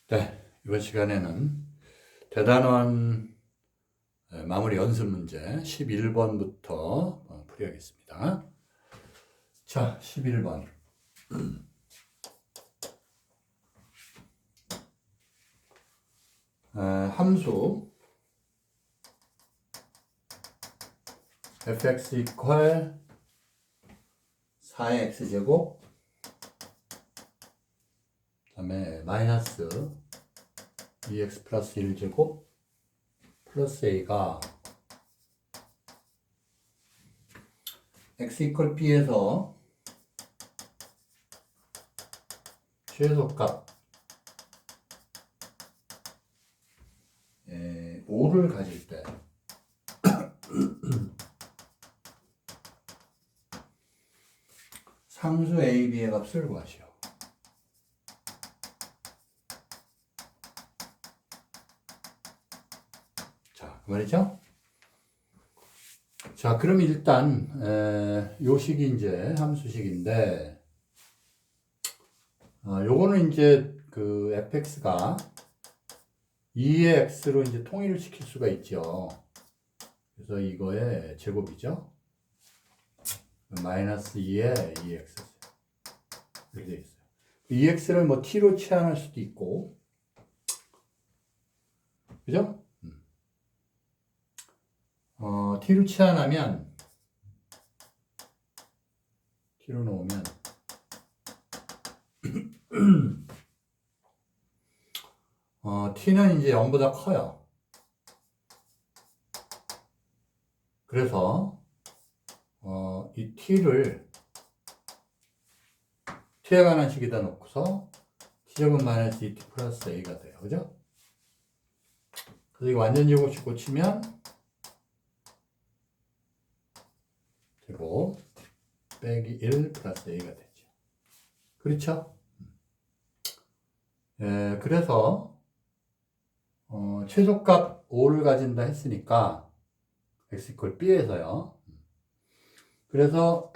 네, 이번 시간에는 대단원 마무리 연습 문제 11번부터 풀이하겠습니다. 자, 11번. 함수 fx 이퀄 4의 x제곱 그 다음에 마이너스 2x 플러스 1제곱 플러스 a가 x 이퀄 b에서 최소값 5를 가질 때 상수 a, b의 값을 구하시오. 자, 그 말이죠? 자, 그럼 일단 요 식이 이제 함수식인데 요거는 이제 그 fx가 2의 x로 이제 통일을 시킬 수가 있죠. 그래서 이거의 제곱이죠. 마이너스 2의 2x 이렇게 되어 있어요. 2x를 뭐 t로 치환할 수도 있고, 그죠? t로 치환하면 t로 놓으면 t는 이제 0보다 커요. 그래서 이 t를 t에 관한 식에다 놓고서 t제곱 마이너스 2t 플러스 a가 돼요. 그죠? 그래서 이거 완전 제곱식 고치면 제곱 빼기 1 플러스 a가 되죠. 그렇죠? 그래서 최소값 5를 가진다 했으니까 x 이퀄 b에서요. 그래서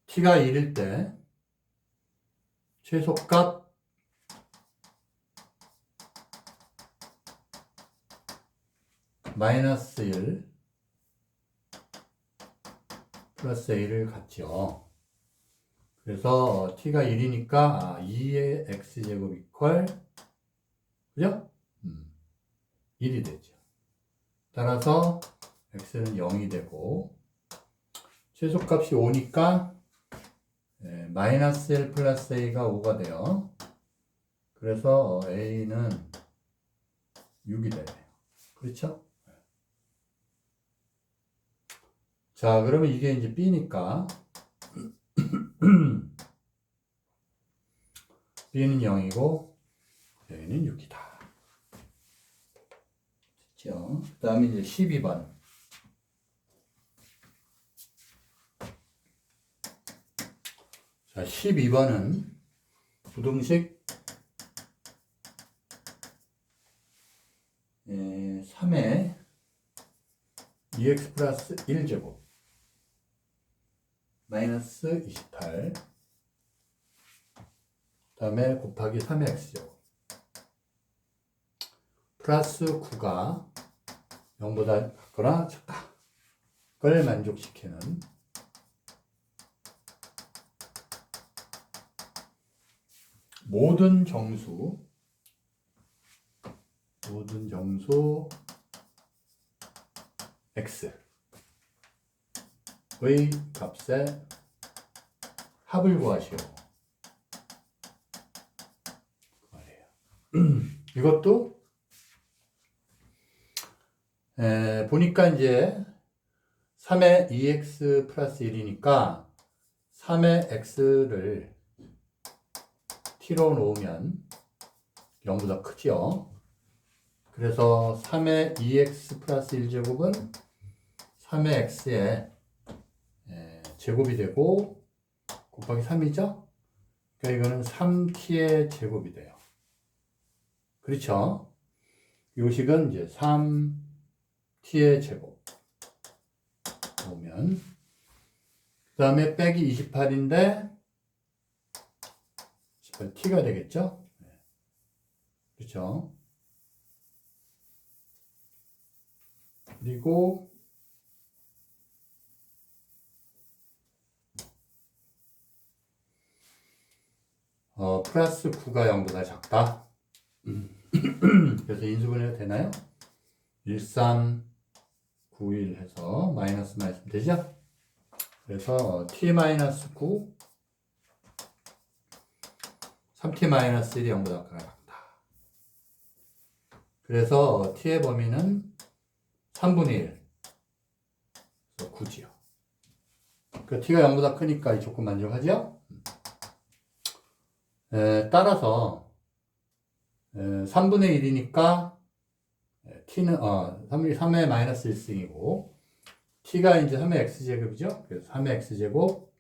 t가 1일 때 최소값 마이너스 1 플러스 a를 갖죠. 그래서 t가 1이니까 2의 x제곱 이퀄 그죠? 1이 되죠. 따라서 x는 0이 되고 최소값이 5니까 마이너스 1 플러스 a가 5가 돼요. 그래서 a는 6이 되네요. 그렇죠? 자, 그러면 이게 이제 b니까 b는 0이고 a는 6이다. 됐죠? 그 다음에 이제 12번. 자, 12번은 부등식 3의 2x 플러스 1제곱 마이너스 28 다음에 곱하기 3의 x제곱 플러스 9가 0보다 작거나 작다 걸 만족시키는 모든 정수 x의 값의 합을 구하시오. 이것도 보니까 이제 3의 2x 플러스 1이니까 3의 x를 t로 놓으면 0보다 크죠. 그래서 3의 2x 플러스 1제곱은 3의 x의 제곱이 되고 곱하기 3이죠. 그러니까 이거는 3t의 제곱이 돼요. 그렇죠? 요식은 이제 3t의 제곱 오면 그 다음에 빼기 28인데 t가 되겠죠? 그렇죠? 그리고 플러스 9가 0보다 작다. 그래서 인수분해가 되나요? 1391 해서 마이너스 되죠? 그래서 t-9 3t-1이 0보다 작다. 그래서 t의 범위는 3분의 1. 그래서 9지요. 그 t가 0보다 크니까 이 조건 만족하죠? 따라서 3분의 1이니까 t는 3의 마이너스 1승이고 t가 이제 3의 x제곱이죠. 그래서 3의 x제곱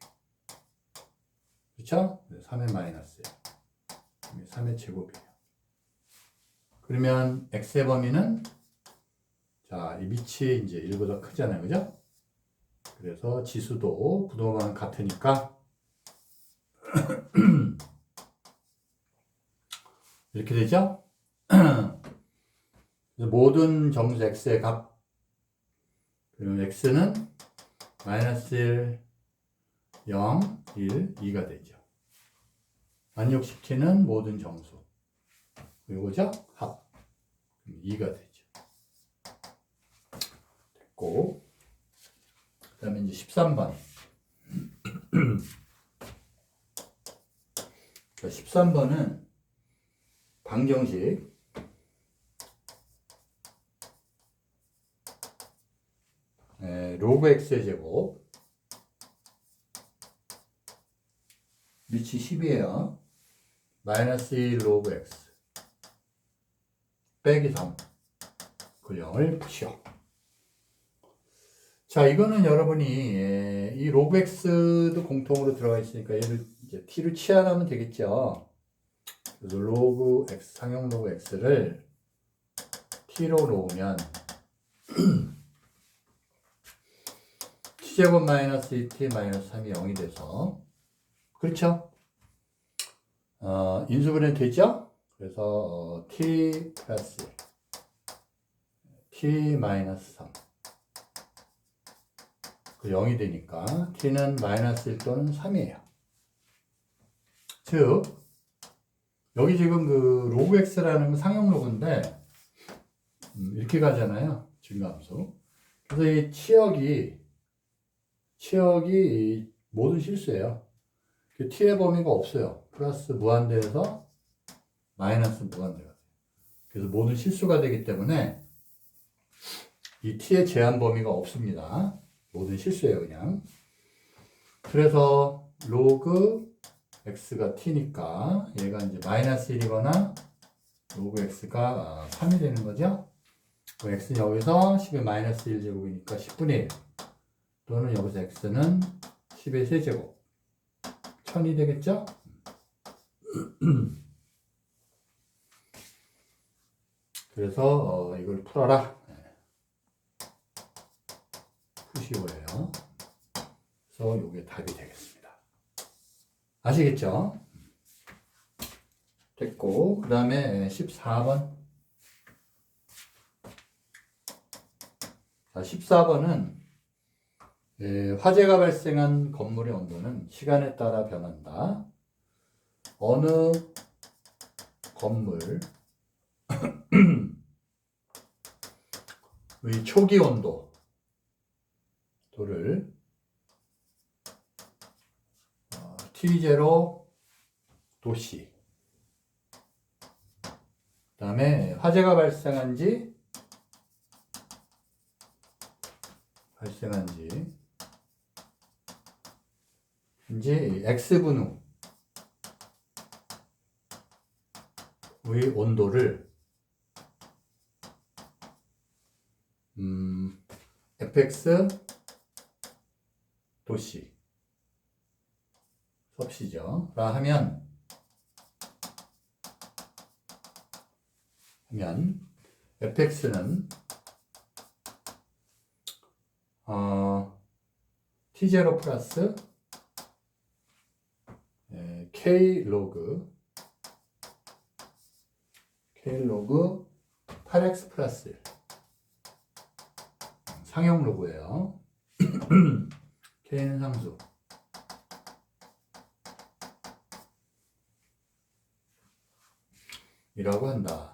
그렇죠? 3의 마이너스 3의 제곱이에요. 그러면 x의 범위는 자, 이 밑이 이제 1보다 크잖아요. 그죠? 그래서 지수도 부동항은 같으니까 이렇게 되죠? 모든 정수 x의 값 그리고 x는 마이너스 1, 0, 1, 2가 되죠. 만족시키는 모든 정수 이거죠? 합 2가 되죠. 됐고 그 다음에 이제 13번 13번은 방정식 로그 x의 제곱 밑이 10이에요. 마이너스 1 로그 x 빼기 3 그 0을 푸시오. 자, 이거는 여러분이 이 로그 x도 공통으로 들어가 있으니까 얘를 이제 t를 치환하면 되겠죠. 그래서 로그 x, 상용 로그 x를 t로 놓으면 t제곱 마이너스 2t 마이너스 3이 0이 돼서 그렇죠? 인수분해 되죠? 그래서 t 플러스 t 마이너스 3 그 0이 되니까 t는 마이너스 1 또는 3이에요. 즉 여기 지금 그 로그 x라는 건 상용 로그인데 이렇게 가잖아요. 증가함수. 그래서 이 치역이 모든 실수예요. t의 범위가 없어요. 플러스 무한대에서 마이너스 무한대가 돼요. 그래서 모든 실수가 되기 때문에 이 t의 제한 범위가 없습니다. 모든 실수예요, 그냥. 그래서 로그 x가 t니까 얘가 이제 마이너스 1이거나 로그 x가 3이 되는 거죠. x는 여기서 10의 마이너스 1제곱이니까 10분의 1 또는 여기서 x는 10의 세제곱 1000이 되겠죠? 그래서 이걸 풀어라. 푸시오예요. 그래서 이게 답이 되겠습니다. 아시겠죠? 됐고 그 다음에 14번. 자, 14번은 화재가 발생한 건물의 온도는 시간에 따라 변한다. 어느 건물의 초기 온도를 T0 도시 그 다음에 화재가 발생한 지 이제 X분후의 온도를 fx 도시 섭씨죠. 라 하면 fx는 t0 플러스 k 로그 K 로그 8x 플러스 1. 상용 로그예요. K는 상수. 이라고 한다.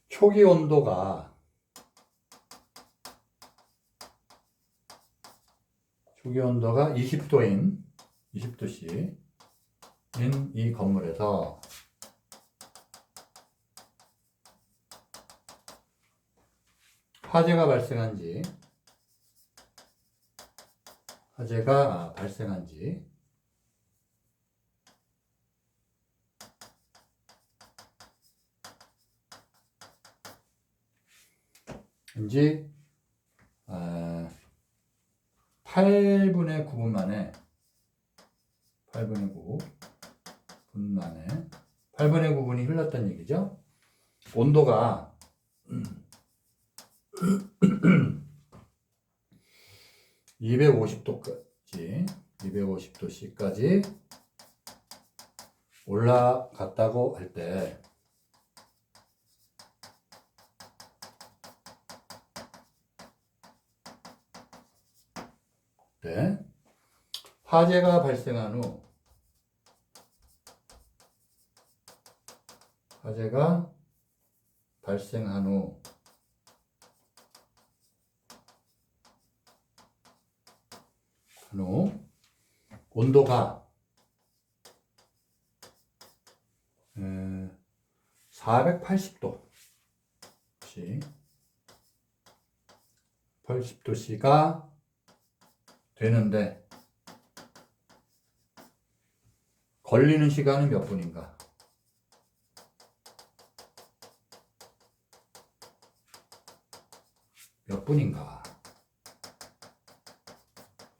초기 온도가 20도인 20도씨인 이 건물에서 화재가 발생한 지 이제 8분의 9분 만에 8분의 9분이 흘렀다는 얘기죠. 온도가 250도까지 올라갔다고 할 때 화재가 발생한 후 온도가 480도씨가 되는데 걸리는 시간은 몇 분인가?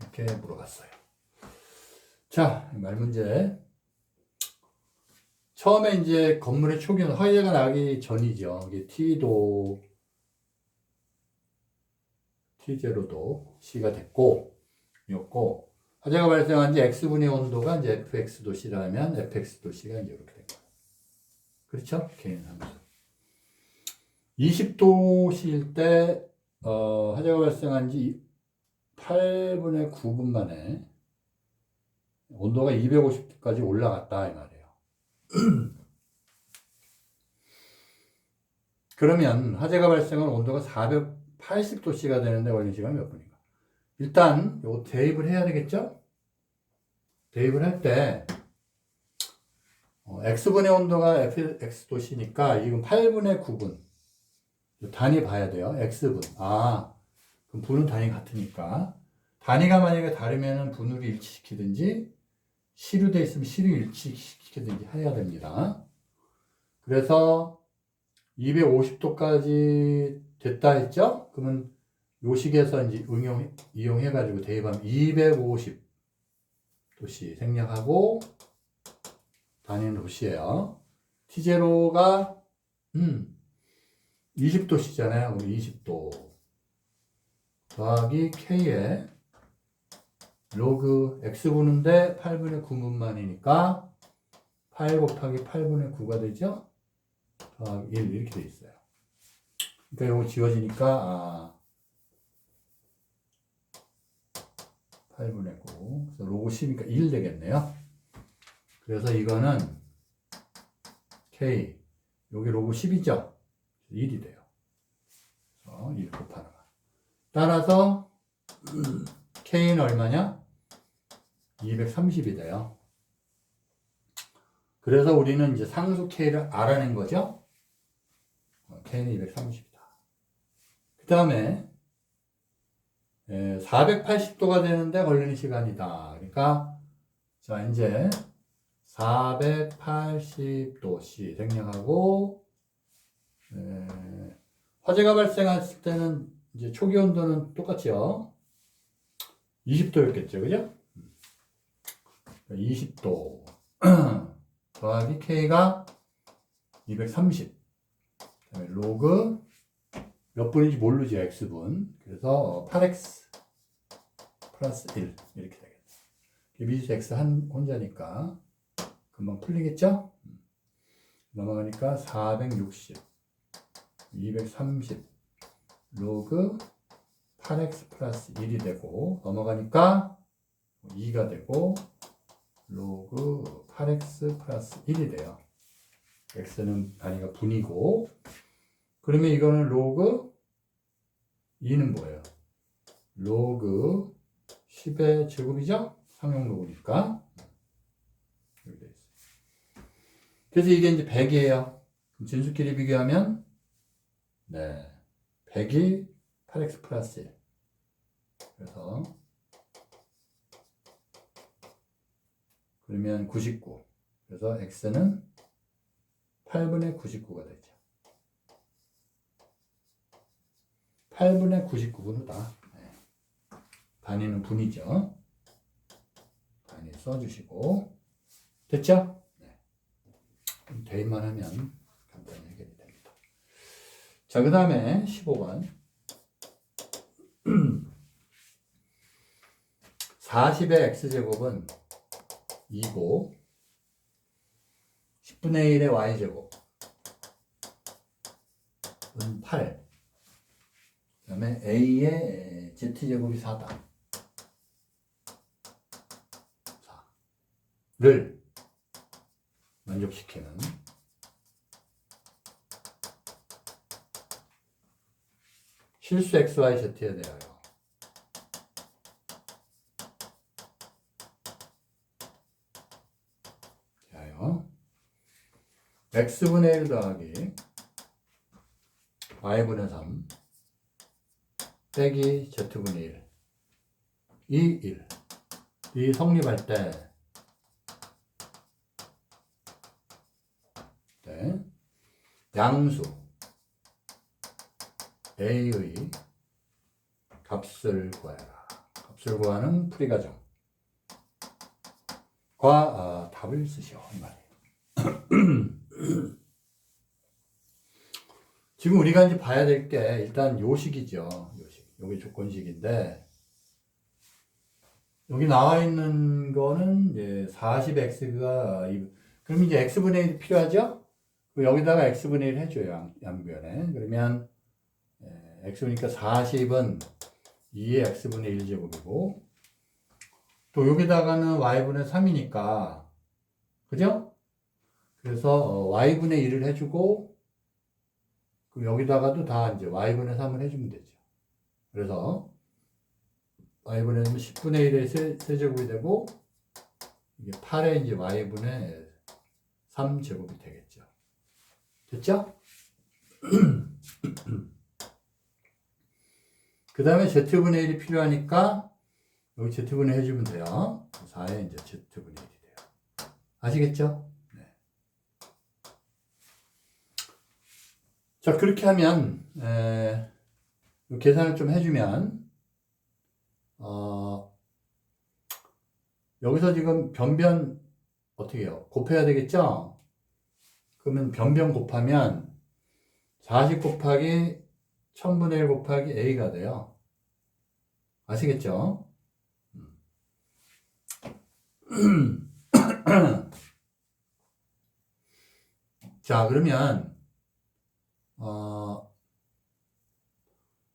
이렇게 물어봤어요. 자, 말 문제. 처음에 이제 건물의 초기는 화재가 나기 전이죠. 이게 T제로도 C가 됐고, 화재가 발생한 지 X분의 온도가 이제 FX도C라면 FX도C가 이제 이렇게 된 거예요. 그렇죠? K는 함수. 20도C일 때, 화재가 발생한 지 8분의 9분 만에 온도가 250도까지 올라갔다, 이 말이에요. 그러면 화재가 발생한 온도가 480도씨가 되는데 걸리는 시간이 몇 분인가? 일단 요거 대입을 해야 되겠죠? 대입을 할 때 X분의 온도가 FX도씨니까 이건 8분의 9분 단위 봐야 돼요. X분. 그럼 분은 단위 같으니까 단위가 만약에 다르면 분으로 일치시키든지 시류되어 있으면 시류 일치시키든지 해야 됩니다. 그래서 250도까지 됐다 했죠? 그러면 요식에서 이제 이용해가지고 대입하면 250도씨 생략하고 단위는 도씨예요. T0가 20도씨잖아요. 그럼 20도 더하기 K에 로그 X분인데 8분의 9분만이니까 8 곱하기 8분의 9가 되죠? 더하기 1 이렇게 돼 있어요. 그러니까 이거 지워지니까 8분의 9 그래서 로그 10이니까 1 되겠네요. 그래서 이거는 K 여기 로그 10이죠? 1이 돼요. 그래서 1 곱하는 거. 따라서 K는 얼마냐? 230이 돼요. 그래서 우리는 이제 상수 K를 알아낸 거죠. K는 230이다. 그 다음에 480도가 되는데 걸리는 시간이다. 그러니까 자 이제 480도씨 생략하고 화재가 발생했을 때는 이제 초기 온도는 똑같죠. 20도였겠죠, 그죠? 20도 더하기 K가 230. 그다음에 로그 몇 분인지 모르죠, X분. 그래서 8X 플러스 1 이렇게 되겠다. 미지수 X 혼자니까 금방 풀리겠죠? 넘어가니까 460, 230 로그 8x 플러스 1이 되고, 넘어가니까 2가 되고 로그 8x 플러스 1이 돼요. x는 단위가 분이고, 그러면 이거는 로그 2는 뭐예요? 로그 10의 제곱이죠? 상용 로그니까. 여기 돼 있어요. 그래서 이게 이제 100이에요. 진수끼리 비교하면, 네, 100이 8x 플러스 1. 그래서, 그러면 99. 그래서 x는 8분의 99가 되죠. 8분의 99분이다. 네. 단위는 분이죠. 단위 써주시고. 됐죠? 네. 대입만 하면 간단히 해결이 됩니다. 자, 그 다음에 15번. 40의 x제곱은 2고 10분의 1의 y제곱은 8. 그 다음에 a의 z제곱이 4다. 4를 만족시키는 실수 xyz에 대하여 x분의 1 더하기 y분의 3 빼기 z분의 1 이 1이 성립할 때 네. 양수 a의 값을 구하여라. 값을 구하는 풀이과정과 답을 쓰시오 이 말이에요. 지금 우리가 이제 봐야 될 게 일단 요식이죠. 요식. 여기 조건식인데, 여기 나와 있는 거는 이제 40x가, 그럼 이제 x분의 1이 필요하죠? 여기다가 x분의 1 해줘요. 양변에. 그러면, x니까 40은 2의 x분의 1제곱이고, 또 여기다가는 y분의 3이니까, 그죠? 그래서 y분의 1을 해주고, 여기다가도 다 이제 y분의 3을 해주면 되죠. 그래서 y분의 3은 10분의 1의 세제곱이 되고, 이게 8의 이제 y분의 3제곱이 되겠죠. 됐죠? 그 다음에 z분의 1이 필요하니까 여기 z분의 해주면 돼요. 4에 이제 z분의 1이 돼요. 아시겠죠? 네. 자, 그렇게 하면, 계산을 좀 해주면, 여기서 지금 변변 어떻게 해요? 곱해야 되겠죠? 그러면 변변 곱하면 40 곱하기 1000분의 1 곱하기 a가 돼요. 아시겠죠? 자, 그러면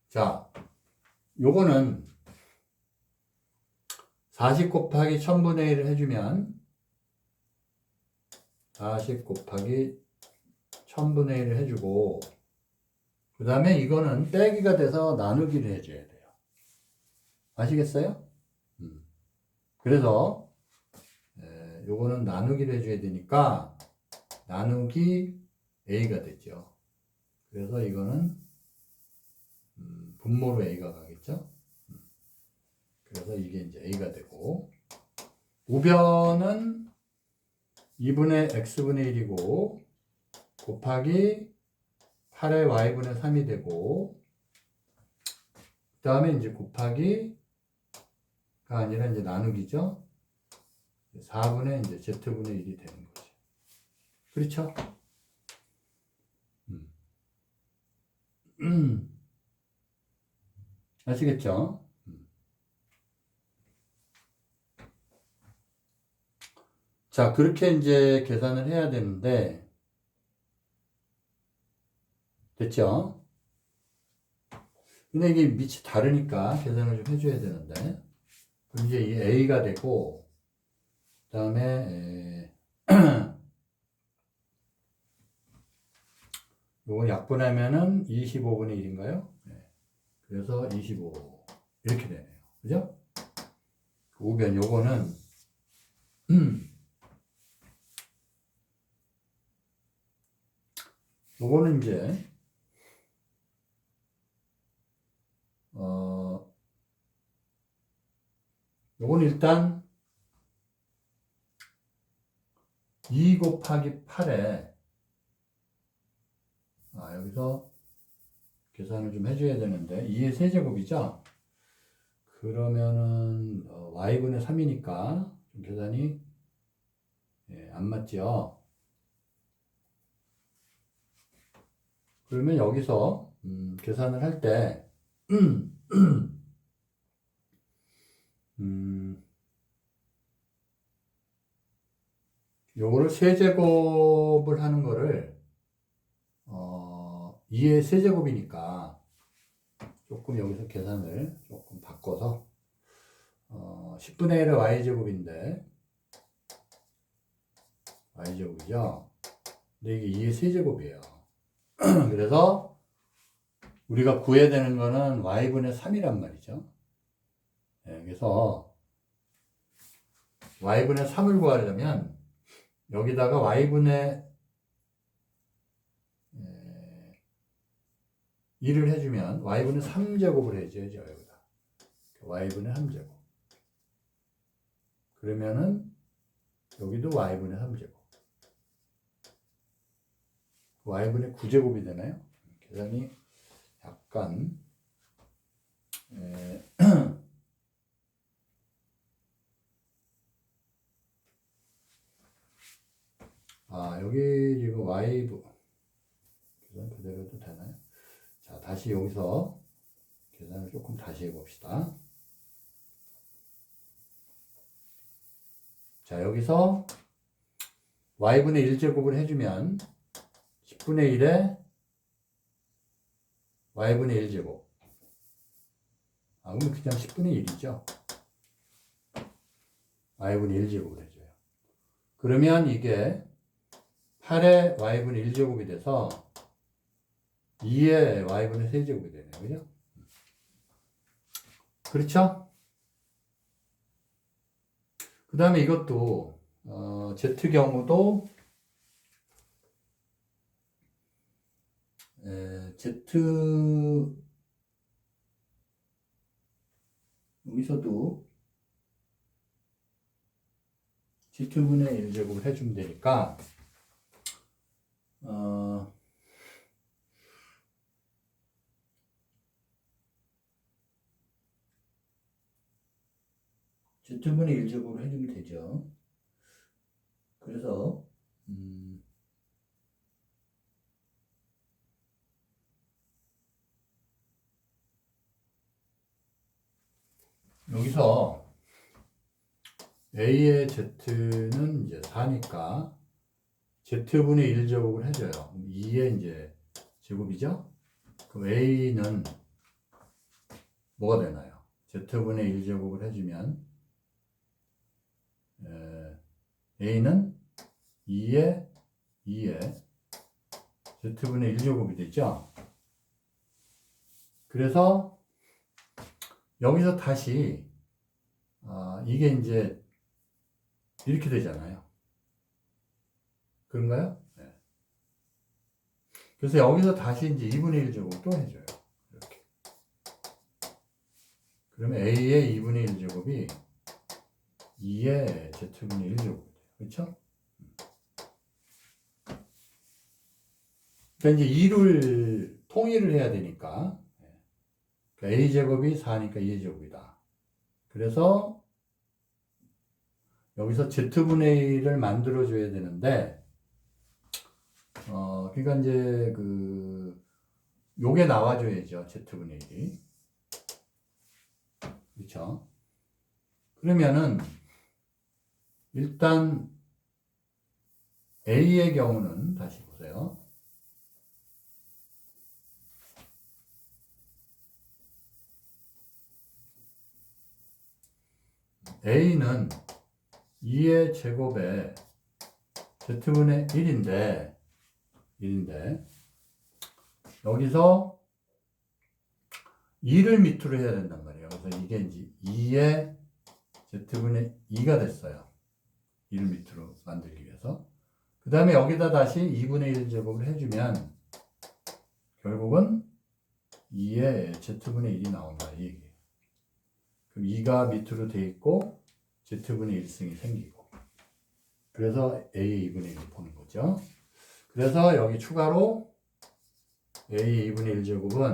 자, 요거는 40 곱하기 1000분의 1을 해주면 40 곱하기 1000분의 1을 해주고, 그 다음에 이거는 빼기가 돼서 나누기를 해줘야 돼요. 아시겠어요? 그래서 요거는 나누기를 해줘야 되니까 나누기 a가 되죠. 그래서 이거는 분모로 a가 가겠죠. 그래서 이게 이제 a가 되고, 우변은 2분의 x분의 1이고 곱하기 8의 y분의 3이 되고, 그 다음에 이제 곱하기가 아니라 이제 나누기죠. 4분의 이제 z분의 1이 되는 거죠. 그렇죠? 아시겠죠? 자, 그렇게 이제 계산을 해야 되는데, 됐죠? 근데 이게 밑이 다르니까 계산을 좀 해줘야 되는데, 그럼 이제 이 A가 되고, 그 다음에, 요거 약분하면은 25분의 1인가요? 네. 그래서 25. 이렇게 되네요. 그죠? 우변 요거는, 요거는 이제, 요거는 일단 2 곱하기 8에, 여기서 계산을 좀 해줘야 되는데, 2의 세제곱이죠? 그러면은, y분의 3이니까, 좀 계산이, 안 맞죠? 그러면 여기서, 계산을 할 때, 요거를 세제곱을 하는 거를, 2의 세제곱이니까, 조금 여기서 계산을 조금 바꿔서, 10분의 1의 y제곱인데, y제곱이죠? 근데 이게 2의 세제곱이에요. 그래서, 우리가 구해야 되는 거는 y분의 3이란 말이죠. 그래서, y분의 3을 구하려면, 여기다가 y분의 1을 해주면 y분의 3제곱을 해줘야죠. 여기다. y분의 3제곱. 그러면은 여기도 y분의 3제곱. y분의 9제곱이 되나요? 계산이 약간 여기 지금 y분 계산 그대로 해도 되나요? 자, 다시 여기서 계산을 조금 다시 해봅시다. 자, 여기서 y분의 1제곱을 해주면 10분의 1에 y분의 1제곱. 그럼 그냥 10분의 1이죠. y분의 1제곱을 해줘요. 그러면 이게 8의 y분의 1제곱이 돼서 2의 y분의 3제곱이 되네요. 그죠? 그렇죠? 그 다음에 이것도 z 경우도 z 여기서도 z분의 1제곱을 해주면 되니까 z분의 1제곱을 해주면 되죠. 그래서 여기서 a의 z는 이제 4니까 z분의 1제곱을 해줘요. 2의 이제 제곱이죠? 그럼 a는 뭐가 되나요? z분의 1제곱을 해주면 a는 2의 z분의 1제곱이 되죠? 그래서 여기서 다시 이게 이제 이렇게 되잖아요. 그런가요? 네. 그래서 여기서 다시 이제 2분의 1제곱 또 해줘요. 이렇게. 그러면 a의 2분의 1제곱이 2의 z분의 1제곱이 돼요. 그렇죠? 그러니까 이제 2를 통일을 해야 되니까 그러니까 a제곱이 4니까 2의 제곱이다. 그래서 여기서 z분의 1을 만들어 줘야 되는데 그러니까 이제 요게 나와줘야죠. z분의 1이. 그렇죠? 그러면은 일단 A의 경우는 다시 보세요. A는 2의 제곱에 Z분의 1인데 여기서 2를 밑으로 해야 된단 말이에요. 그래서 이게 이제 2의 Z분의 2가 됐어요. 2를 밑으로 만들기 위해서. 그 다음에 여기다 다시 2분의 1 제곱을 해주면 결국은 2의 Z분의 1이 나온다. 이 얘기예요. 그럼 2가 밑으로 돼 있고 Z분의 1승이 생기고. 그래서 A의 2분의 1을 보는 거죠. 그래서 여기 추가로 A의 2분의 1 제곱은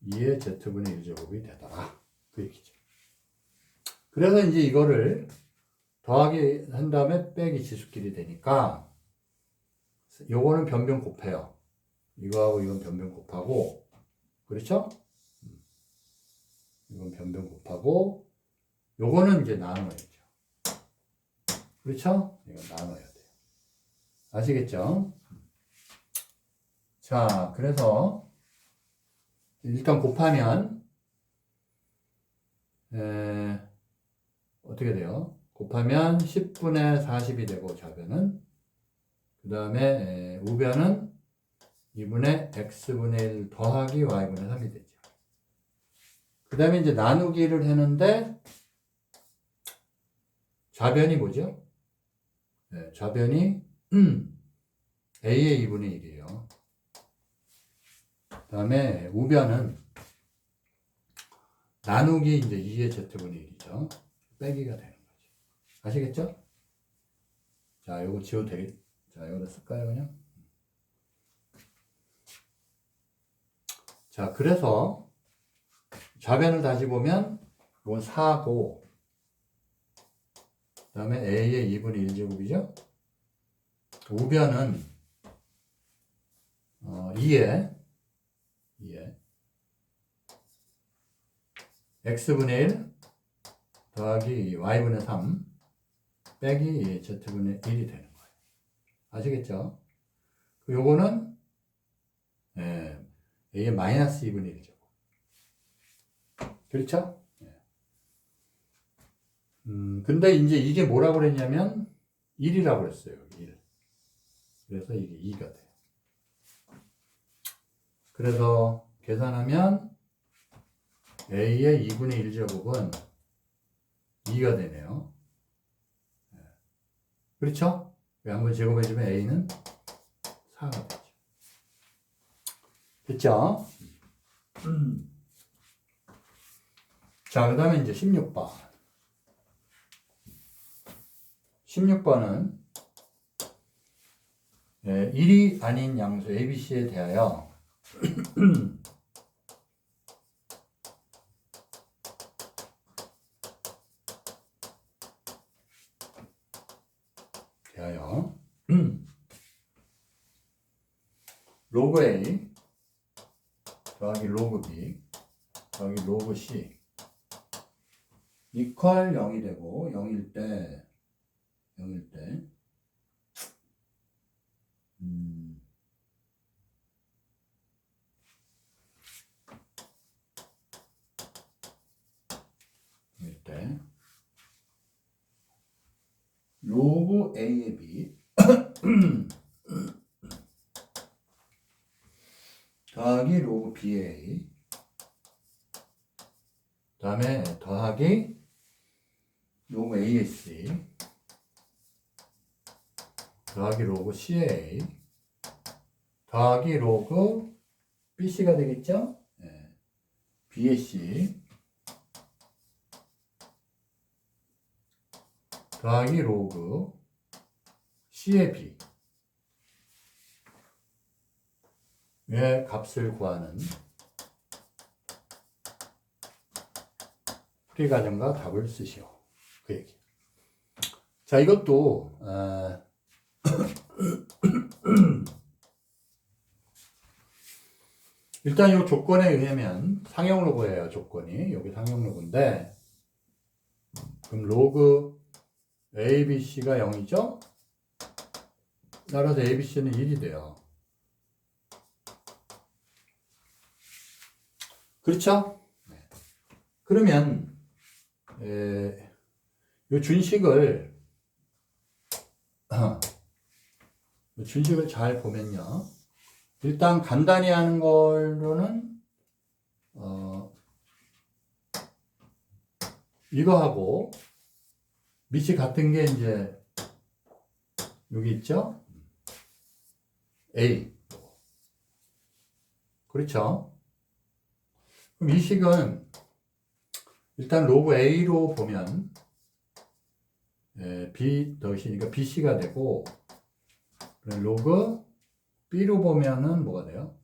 2의 Z분의 1 제곱이 되더라. 그 얘기죠. 그래서 이제 이거를 더하기 한 다음에 빼기 지수끼리 되니까 요거는 변변 곱해요. 이거하고 이건 변변 곱하고, 그렇죠? 이건 변변 곱하고, 요거는 이제 나눠야죠. 그렇죠? 이건 나눠야 돼요. 아시겠죠? 자, 그래서 일단 곱하면 어떻게 돼요? 곱하면 10분의 40이 되고 좌변은, 그 다음에 우변은 2분의 x분의 1 더하기 y분의 3이 되죠. 그 다음에 이제 나누기를 했는데 좌변이 뭐죠? 네, 좌변이 a의 2분의 1이에요. 그 다음에 우변은 나누기 이제 2의 z분의 1이죠. 빼기가 되는 거죠. 아시겠죠? 자, 요거 지워도 되겠, 자, 요거 쓸까요, 그냥? 자, 그래서 좌변을 다시 보면 이건 4고, 그 다음에 a의 2분의 1제곱이죠. 우변은 2에 x분의 1 더하기 y분의 3 빼기 z분의 1이 되는 거예요. 아시겠죠? 요거는 a의 마이너스 2분의 1제곱. 그렇죠? 근데 이제 이게 뭐라고 그랬냐면 1이라고 그랬어요. 1. 그래서 이게 2가 돼요. 그래서 계산하면 a의 2분의 1제곱은 2가 되네요. 그렇죠? 한번 제곱해주면 a는 4가 되죠. 됐죠? 자, 그 다음에 이제 16번. 16번은 1이 아닌 양수 ABC에 대하여 로그 A 더하기 로그 B 더하기 로그 C 이퀄 0이 되고 0일 때 0일 때 로그 A의 B 더하기 로그 B의 A 그 다음에 더하기 로그 A의 C 더하기 로그 C의 A 더하기 로그 BC가 되겠죠? 네. B의 C 더하기 로그 C의 B 의 값을 구하는 풀이 과정과 답을 쓰시오. 그 얘기. 자, 이것도 일단 이 조건에 의하면 상형 로그예요. 조건이 여기 상형 로그인데 그럼 로그 ABC가 0이죠? 따라서 ABC는 1이 돼요. 그렇죠? 네. 그러면 이 준식을 잘 보면요. 일단 간단히 하는 걸로는 이거하고 밑이 같은 게 이제 여기 있죠? A. 그렇죠? 그럼 이 식은 일단 로그 A로 보면 B 덕이니까 BC가 되고 로그 B로 보면은 뭐가 돼요?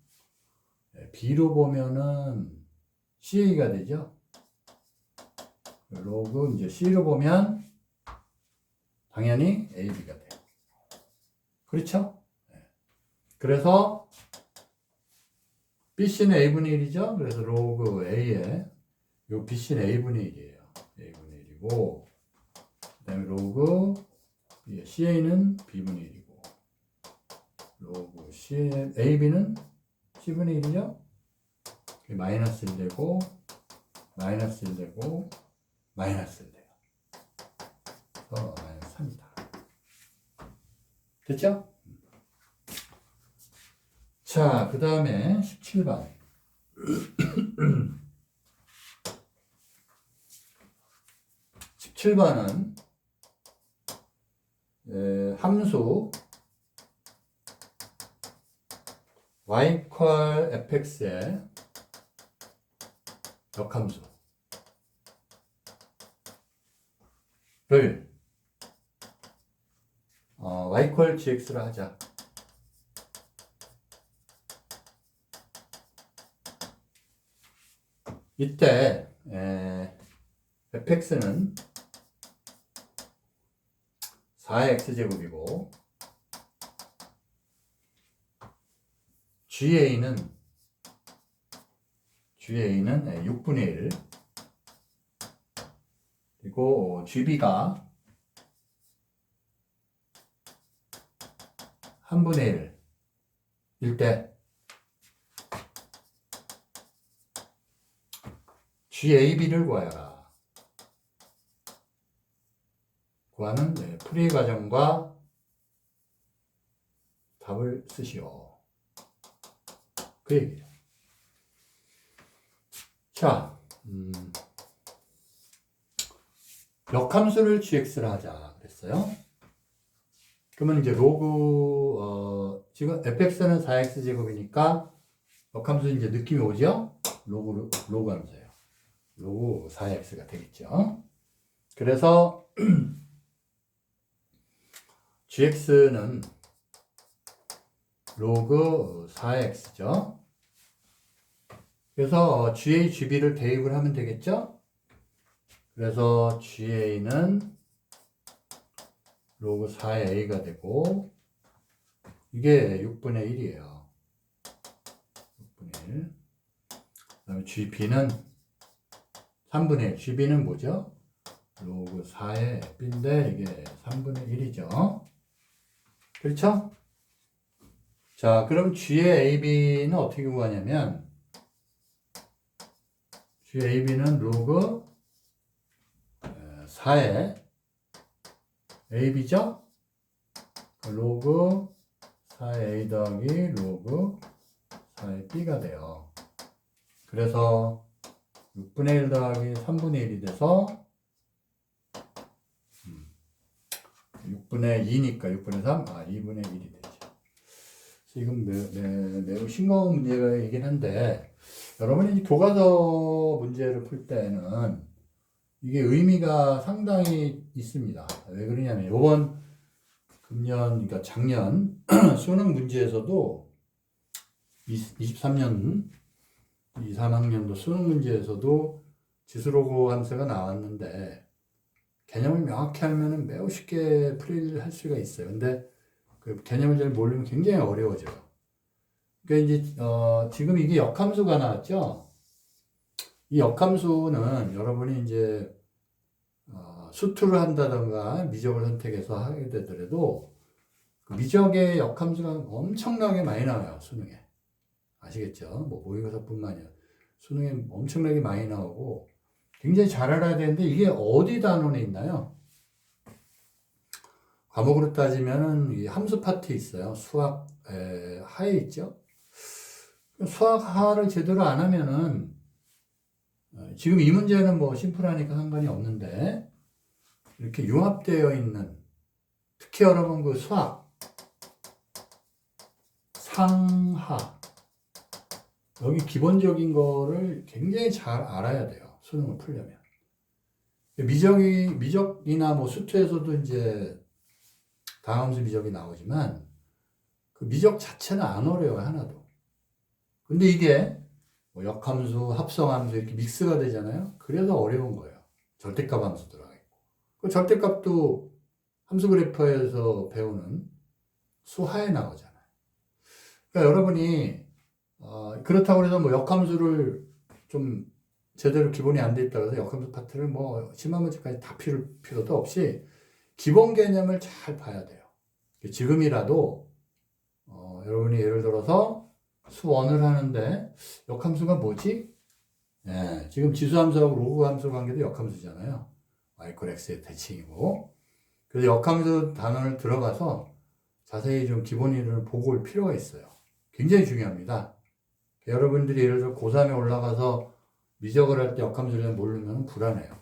B로 보면은 CA가 되죠? 로그 이제 C로 보면 당연히 AB가 돼요. 그렇죠? 그래서 BC는 A분의 1이죠? 그래서 로그 A에 요 BC는 A분의 1이에요. A분의 1이고 그 다음에 로그 CA는 B분의 1이고 로그 AB는 C분의 1이죠? 마이너스 1 되고 마이너스 1 되고 마이너스 1 돼요. 그래서 마이너스 3이다. 됐죠? 자, 그 다음에 17번. 17번은 함수 y = fx의 역함수를 y = gx로 하자. 이때 fx는 4x제곱이고 GA는 6분의 1 그리고 GB가 1분의 1일 때 GAB를 구하여라. 구하는 풀이 과정과 답을 쓰시오. 그 얘기예요. 자, 역함수를 GX를 하자 그랬어요. 그러면 이제 로그 지금 fx는 4x 제곱이니까 역함수 이제 느낌이 오죠? 로그 함수예요. 로그 4x가 되겠죠. 그래서 gx는 로그 4x죠. 그래서 GA, GB를 대입을 하면 되겠죠? 그래서 GA는 로그 4의 A가 되고 이게 6분의 1이에요. 6분의 1. 그 다음에 GB는 3분의 1. GB는 뭐죠? 로그 4의 B인데 이게 3분의 1이죠. 그렇죠? 자, 그럼 G의 AB는 어떻게 구하냐면 G의 AB는 로그 4의 AB죠? 로그 4의 A 더하기 로그 4의 B가 돼요. 그래서 6분의 1 더하기 3분의 1이 돼서 6분의 2니까 6분의 3, 2분의 1이 되죠. 지금 매우 싱거운 문제이긴 한데 여러분이 교과서 문제를 풀 때는 이게 의미가 상당히 있습니다. 왜 그러냐면 이번 금년, 그러니까 작년 수능 문제에서도 23년 2, 3학년도 수능 문제에서도 지수로그 함수가 나왔는데 개념을 명확히 알면 매우 쉽게 풀이할 수가 있어요. 근데 그 개념을 잘 모르면 굉장히 어려워져요. 그러니까 이제 지금 이게 역함수가 나왔죠. 이 역함수는 여러분이 이제 수투를 한다던가 미적을 선택해서 하게 되더라도 미적의 역함수가 엄청나게 많이 나와요, 수능에. 아시겠죠? 뭐 모의고사뿐만 아니라 수능에 엄청나게 많이 나오고 굉장히 잘 알아야 되는데 이게 어디 단원에 있나요? 과목으로 따지면은 이 함수 파트 있어요. 수학 하에 있죠. 수학 하를 제대로 안 하면은 지금 이 문제는 뭐 심플하니까 상관이 없는데 이렇게 융합되어 있는 특히 여러분 그 수학 상하 여기 기본적인 거를 굉장히 잘 알아야 돼요. 수능을 풀려면. 미적이나 뭐 수투에서도 이제 다함수 미적이 나오지만 그 미적 자체는 안 어려워요, 하나도. 근데 이게 뭐 역함수, 합성함수 이렇게 믹스가 되잖아요. 그래서 어려운 거예요. 절대값 함수 들어가 있고. 그 절대값도 함수 그래퍼에서 배우는 수하에 나오잖아요. 그러니까 여러분이 그렇다고 해서 뭐 역함수를 좀 제대로 기본이 안 돼 있다고 해서 역함수 파트를 뭐 심한 문제까지 다 필요도 없이 기본 개념을 잘 봐야 돼요. 지금이라도 여러분이 예를 들어서 수원을 하는데 역함수가 뭐지? 예, 지금 지수함수하고 로그함수 관계도 역함수잖아요. y = x의 대칭이고. 그래서 역함수 단원을 들어가서 자세히 좀 기본 이론을 보고 올 필요가 있어요. 굉장히 중요합니다. 여러분들이 예를 들어 고3에 올라가서 미적을 할 때 역함수를 모르면 불안해요.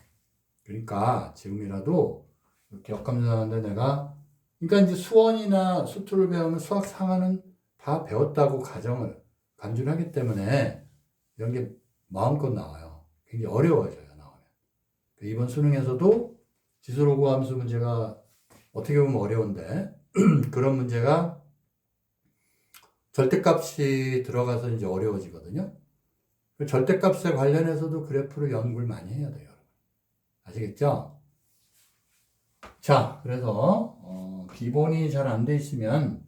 그러니까 지금이라도 이렇게 역함수 하는데 내가 그러니까 이제 수원이나 수투를 배우면 수학 상하는 다 배웠다고 가정을 간주를 하기 때문에 이런 게 마음껏 나와요. 굉장히 어려워져요, 나오면. 이번 수능에서도 지수로그 함수 문제가 어떻게 보면 어려운데 그런 문제가 절대값이 들어가서 이제 어려워지거든요. 그 절대값에 관련해서도 그래프를 연구를 많이 해야 돼요. 아시겠죠? 자, 그래서 기본이 잘 안 돼 있으면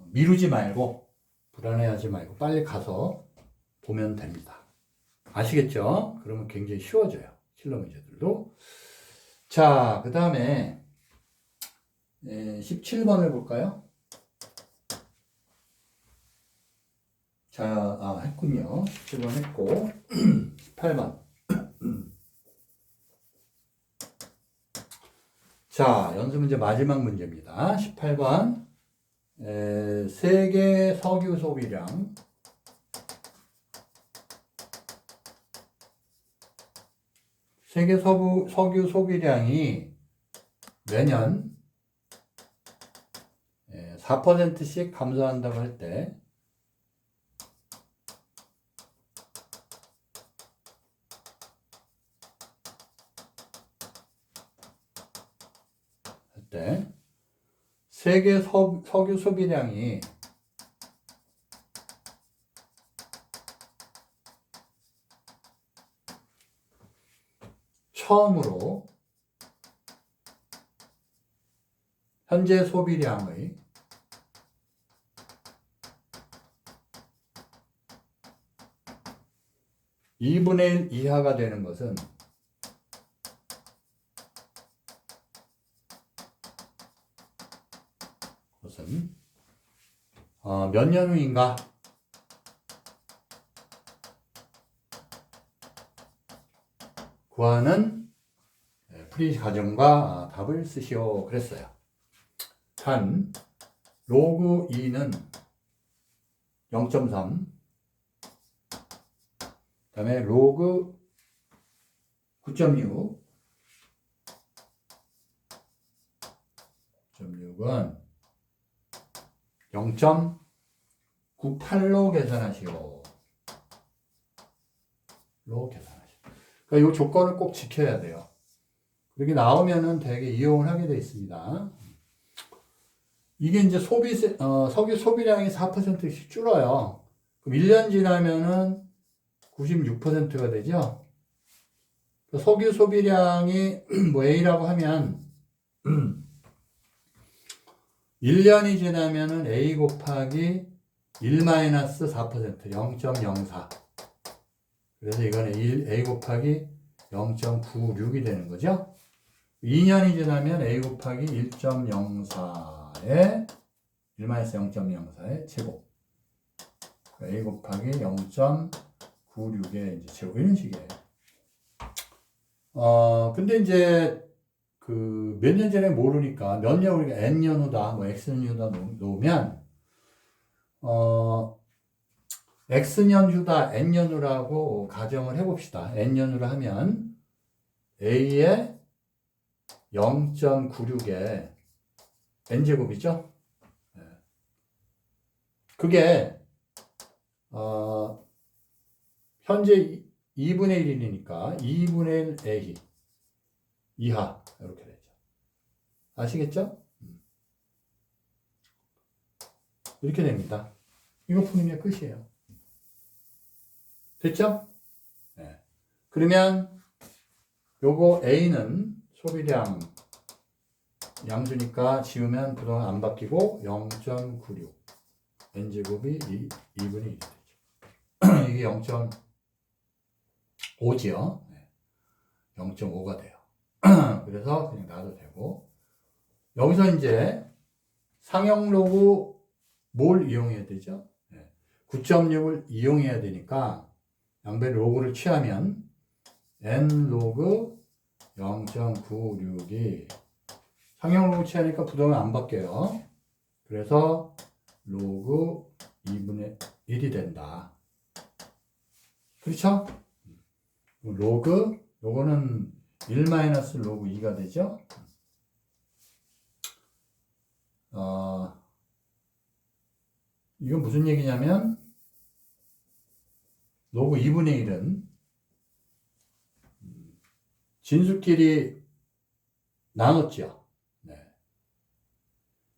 미루지 말고 불안해하지 말고 빨리 가서 보면 됩니다. 아시겠죠? 그러면 굉장히 쉬워져요. 실로 문제들도. 자, 그 다음에 17번을 볼까요? 자, 했군요. 17번 했고 18번. 자, 연수 문제 마지막 문제입니다. 18번. 세계 석유 소비량. 세계 석유 소비량이 매년 4%씩 감소한다고 할 때, 세계 석유 소비량이 처음으로 현재 소비량의 2분의 1 이하가 되는 것은 몇 년 후인가? 구하는 풀이 과정과 답을 쓰시오 그랬어요. 단 로그 2는 0.3, 그 다음에 로그 9.6, 9.6은 0.98로 계산하시오. 그러니까 이 조건을 꼭 지켜야 돼요. 그렇게 나오면은 되게 이용을 하게 되어 있습니다. 이게 이제 석유 소비량이 4%씩 줄어요. 그럼 1년 지나면은 96%가 되죠. 석유 소비량이 뭐 A라고 하면 1년이 지나면은 A 곱하기 1-4%, 0.04. 그래서 이거는 A 곱하기 0.96이 되는 거죠. 2년이 지나면 A 곱하기 1.04 0.04의 1-0.04의 제곱. a 곱하기 0.96의 이제 제곱 이런 식이에요. 근데 이제 그 몇 년 전에 모르니까 몇 년 우리가 n년 후다 뭐 x년 후다 놓으면 x년 후다 n년 후라고 가정을 해봅시다. n년 후를 하면 a의 0.96에 n제곱이죠. 그게 현재 2분의 1이니까 2분의 1 a 이하 이렇게 되죠. 아시겠죠? 이렇게 됩니다. 이거 푸는 게 끝이에요. 됐죠? 네. 그러면 요거 A는 소비량 양수니까 지우면 그동안 안 바뀌고 0.96 n제곱이 2분의 1이 되죠. 이게 0.5지요. 0.5가 돼요. 그래서 그냥 놔도 되고 여기서 이제 상형 로그 뭘 이용해야 되죠? 9.6을 이용해야 되니까 양변 로그를 취하면 n 로그 0.96이 상형 로그 취하니까 부동은 안 바뀌어요. 그래서 로그 2분의 1이 된다. 그렇죠? 로그 요거는 1 마이너스 로그 2가 되죠? 이건 무슨 얘기냐면 로그 2분의 1은 진수끼리 나눴죠. 네.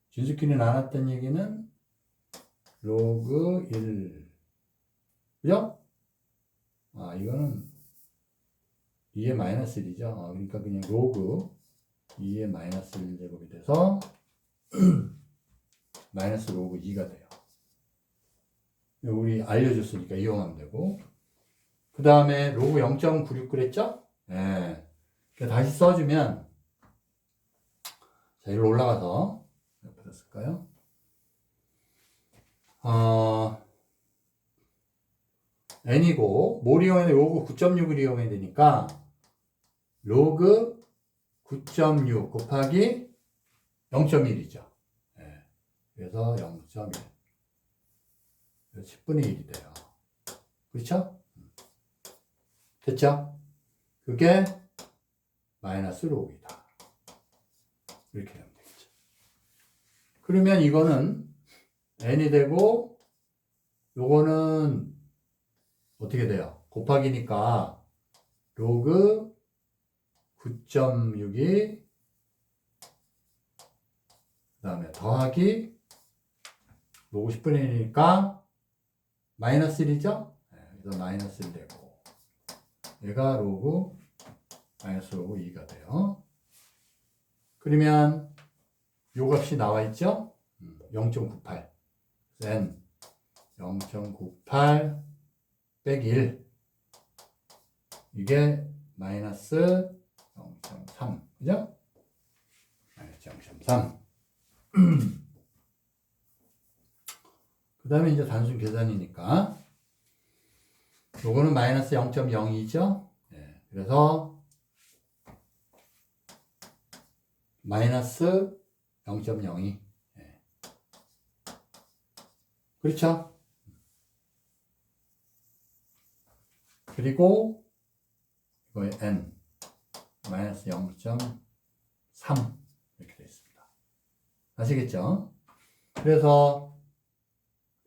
진수끼리 나눴던 얘기는 로그 1 그죠? 이거는 2의 마이너스 1이죠. 그러니까 그냥 로그 2의 마이너스 1제곱이 돼서 마이너스 로그 2가 돼요. 우리 알려줬으니까 이용하면 되고 그 다음에 로그 0.96 그랬죠? 네. 다시 써주면 자, 여기로 올라가서 옆에다 쓸까요? n이고 뭘 이용해야 돼? 로그 9.6을 이용해야 되니까 로그 9.6 곱하기 0.1이죠. 네. 그래서 0.1 10분의 1이 돼요. 그렇죠? 됐죠? 그게 마이너스 로그이다. 이렇게 되면 되겠죠. 그러면 이거는 n이 되고 요거는 어떻게 돼요? 곱하기니까 로그 9.6이 그 다음에 더하기 로그 10분의 1이니까 마이너스 1이죠? 네, 그래서 마이너스 1 되고 얘가 로그 마이너스 로그 2가 돼요. 그러면 요 값이 나와 있죠? 0.98 n 0.98 빼기 1 이게 마이너스 0.3 그죠? 마이너스 0.3 그 다음에 이제 단순 계산이니까 요거는 마이너스 0.02죠? 네, 그래서 마이너스 0.02 네. 그렇죠? 그리고 이거의 n 마이너스 0.3 이렇게 되어 있습니다. 아시겠죠? 그래서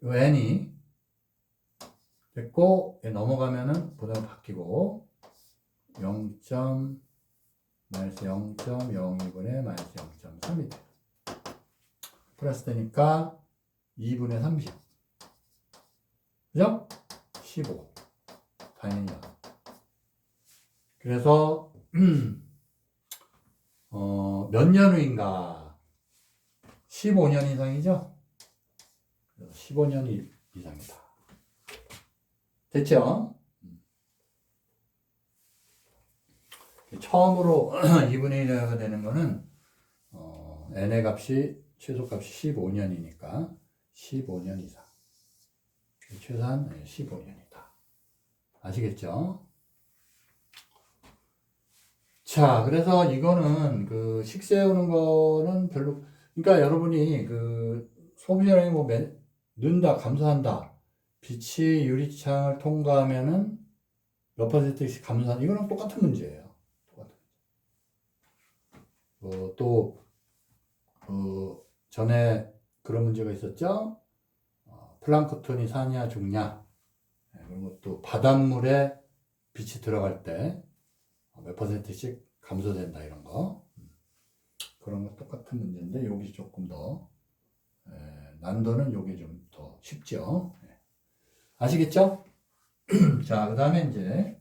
이 n이 됐고 넘어가면은 보다가 바뀌고 0. 마이너스 0.02분의 마이너스 0.3이 돼요. 플러스 되니까 2분의 30 그죠? 15 당연히 그래서 몇 년 후인가 15년 이상이죠? 15년 이상이다. 됐죠? 처음으로 2분의 1가 되는 거는 n의 값이 최소값이 15년이니까 15년 이상. 최소한 15년이다. 아시겠죠? 자, 그래서 이거는 그 식세우는 거는 별로, 그러니까 여러분이 그 소비자량이 뭐 는다, 감소한다. 빛이 유리창을 통과하면은 몇 퍼센트씩 감소한다. 이거랑 똑같은 문제예요. 똑같은. 또, 전에 그런 문제가 있었죠? 플랑크톤이 사냐, 죽냐. 그리고 또 바닷물에 빛이 들어갈 때 몇 퍼센트씩 감소된다, 이런 거. 그런 거 똑같은 문제인데, 여기 조금 더, 난도는 요게 좀 더 쉽죠. 아시겠죠? 자, 그 다음에 이제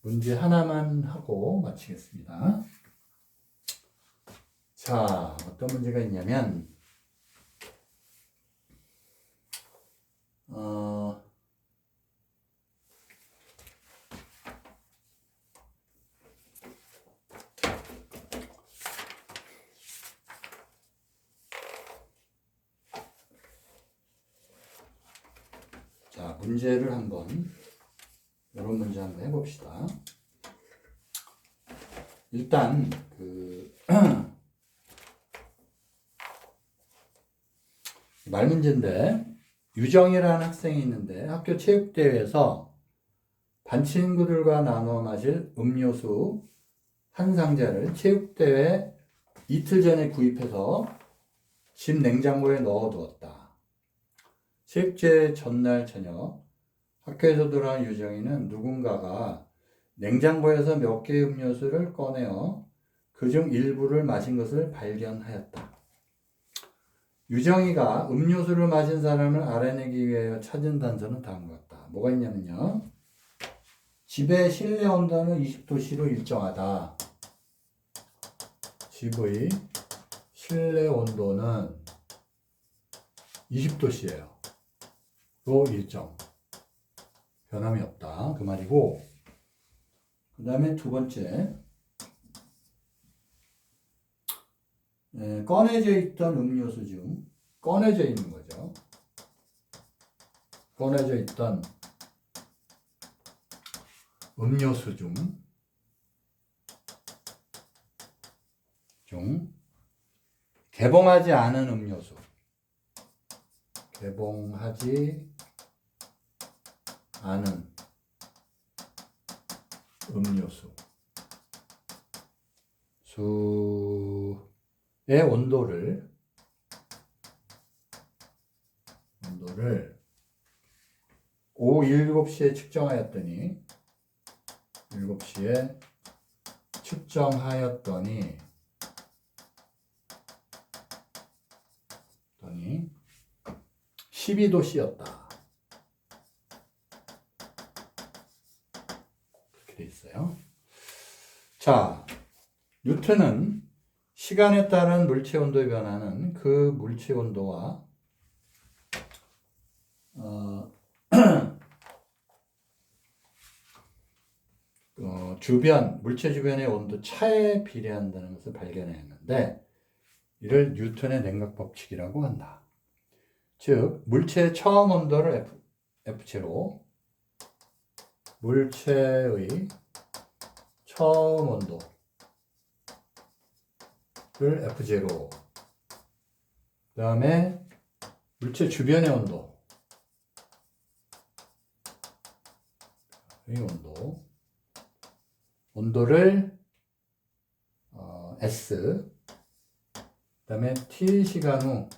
문제 하나만 하고 마치겠습니다. 자, 어떤 문제가 있냐면, 자, 문제를 한번, 이런 문제 한번 해봅시다. 일단, 말 문제인데, 유정이라는 학생이 있는데, 학교 체육대회에서 반 친구들과 나눠 마실 음료수 한 상자를 체육대회 이틀 전에 구입해서 집 냉장고에 넣어두었다. 체육대회 전날 저녁 학교에서 돌아온 유정이는 누군가가 냉장고에서 몇 개의 음료수를 꺼내어 그중 일부를 마신 것을 발견하였다. 유정이가 음료수를 마신 사람을 알아내기 위하여 찾은 단서는 다음과 같다. 뭐가 있냐면요. 집의 실내 온도는 20도씨로 일정하다. 집의 실내 온도는 20도씨예요. 로 일정. 변함이 없다. 그 말이고, 그 다음에 두 번째, 꺼내져 있던 음료수 중, 꺼내져 있는 거죠. 꺼내져 있던 음료수 중 개봉하지 않은 음료수, 개봉하지 않은 음료수 수의 온도를 오후 7시에 측정하였더니 7시에 측정하였더니 12도씨였다. 그렇게 돼 있어요. 자, 뉴턴은 시간에 따른 물체 온도의 변화는 그 물체 온도와 물체 주변의 온도 차에 비례한다는 것을 발견했는데 이를 뉴턴의 냉각 법칙이라고 한다. 즉, 물체의 처음 온도를 F제로, 물체의 처음 온도를 F0, 그 다음에 물체 주변의 온도, 이 온도를 S, 그 다음에 T시간 후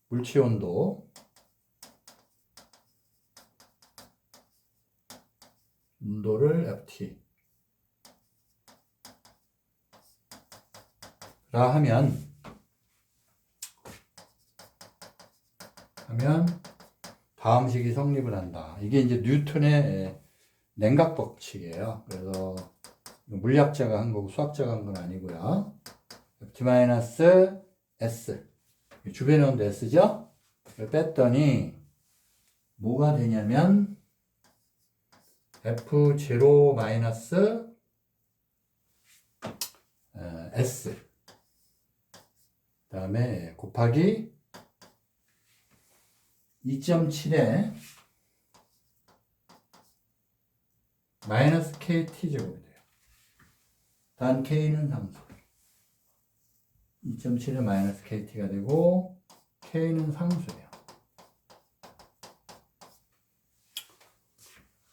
물체 온도를 FT 라 하면 다음 식이 성립을 한다. 이게 이제 뉴턴의 냉각 법칙이에요. 그래서 물리학자가 한 거고 수학자가 한 건 아니고요. FT-S 주변의 온도 S죠? 뺐더니 뭐가 되냐면 F0 마이너스 S 그 다음에 곱하기 2.7에 마이너스 KT 제곱이 돼요. 단 K는 상수. 2.7에 마이너스 KT가 되고 K는 상수예요.